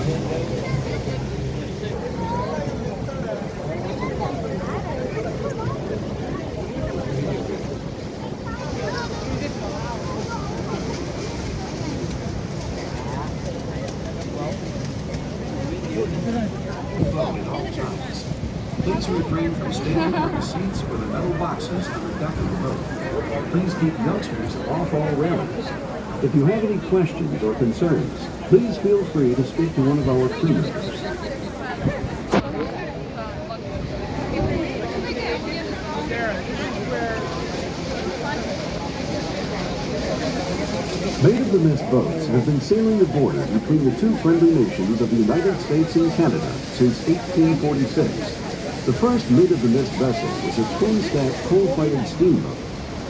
Please refrain from standing on the seats or the metal boxes on the deck of the boat. Please keep youngsters off all railings. If you have any questions or concerns, please feel free to speak to one of our crew members. Maid of the Mist boats have been sailing the border between the two friendly nations of the United States and Canada since 1846. The first Maid of the Mist vessel was a twin-stack coal-fired steamboat.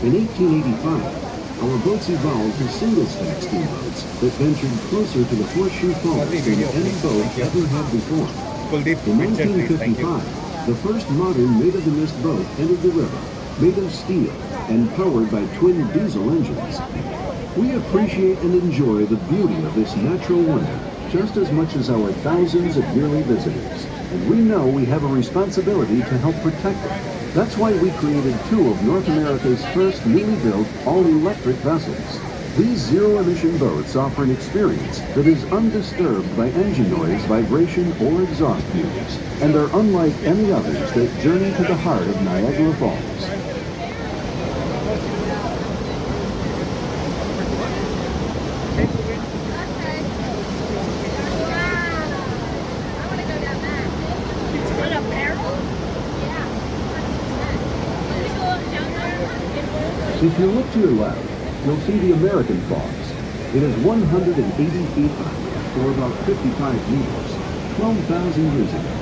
In 1885, our boats evolved to single-stack steamboats that ventured closer to the Horseshoe Falls than any boat ever had before. In 1955, the first modern Maid of the Mist boat entered the river, made of steel and powered by twin diesel engines. We appreciate and enjoy the beauty of this natural wonder just as much as our thousands of yearly visitors. And we know we have a responsibility to help protect it. That's why we created two of North America's first newly built all-electric vessels. These zero-emission boats offer an experience that is undisturbed by engine noise, vibration, or exhaust fumes, and are unlike any others that journey to the heart of Niagara Falls. If you look to your left, you'll see the American Falls. It is 180 feet high, or about 55 meters, 12,000 years ago.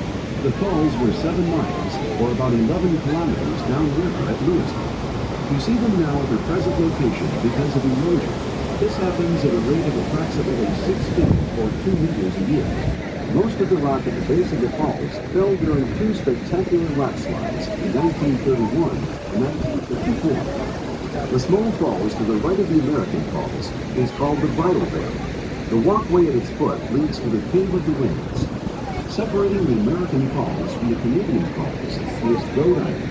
The falls were 7 miles, or about 11 kilometers downriver at Louisville. You see them now at their present location because of erosion. This happens at a rate of approximately 6 feet, or 2 meters a year. Most of the rock at the base of the falls fell during two spectacular rock slides in 1931 and 1954. The small falls to the right of the American Falls is called the Bridal Veil. The walkway at its foot leads to the Cave of the Winds. Separating the American Falls from the Canadian Falls is Goat Island.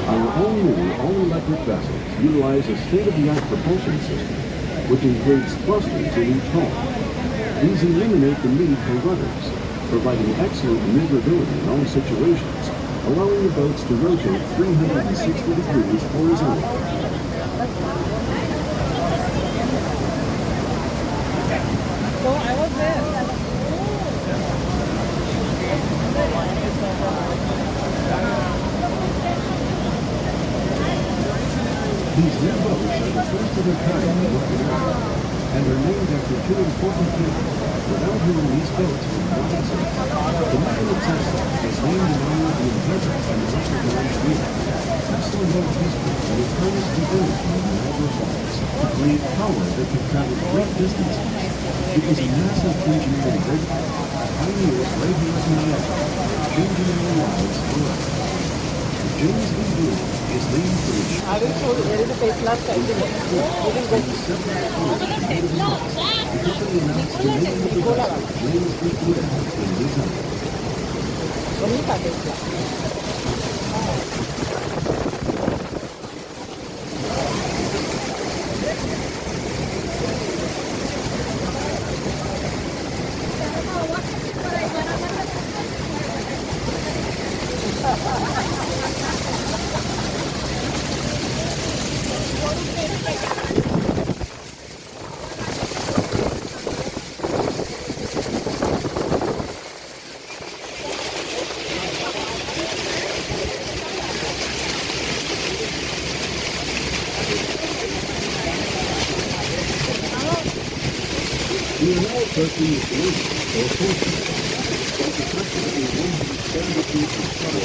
Our all-new, all-electric vessels utilize a state-of-the-art propulsion system, which includes thrusters in each hull. These eliminate the need for rudders, providing excellent maneuverability in all situations, allowing the boats to rotate 360 degrees horizontally. So I was there. These new boats are the first of their kind in North America and are named after two important people without whom these boats would not exist. The Nikola Tesla is named in honor of the inventor and electric wheel. Tesla wrote history and it harnessed the energy of Niagara Falls to create power that could travel great distances. It was a massive engineering breakthrough, pioneers right here in Niagara, changing our lives forever. James B. Blue is named for the I will show you. There is a face last time. because of the announced the name of the vessel, James B. Blue, in his honor. Bonita Tesla. We are now approaching the collision, or force it's approximately 170 feet from shore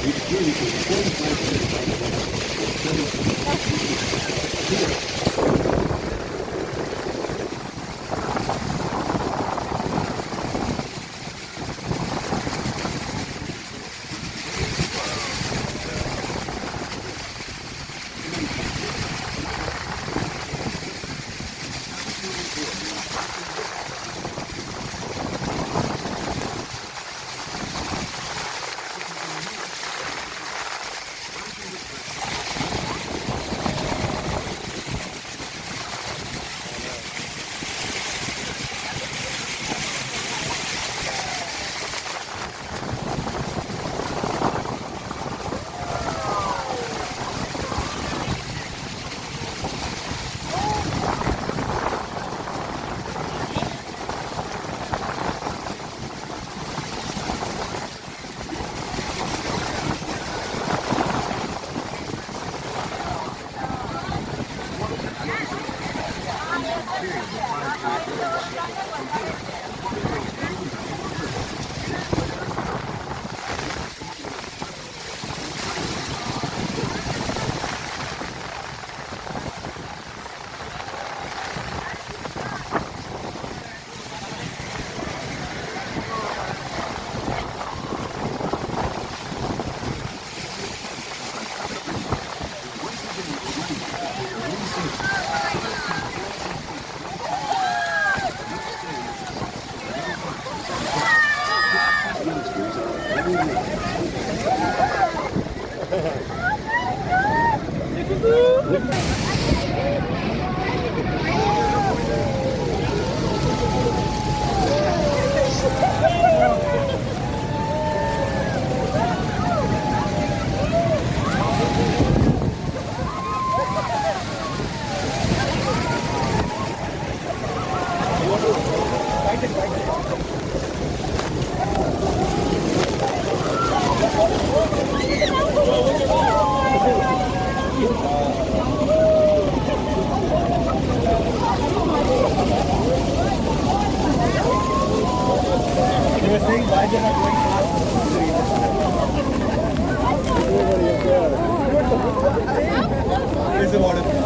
which brings us 45 minutes by It's a waterfall.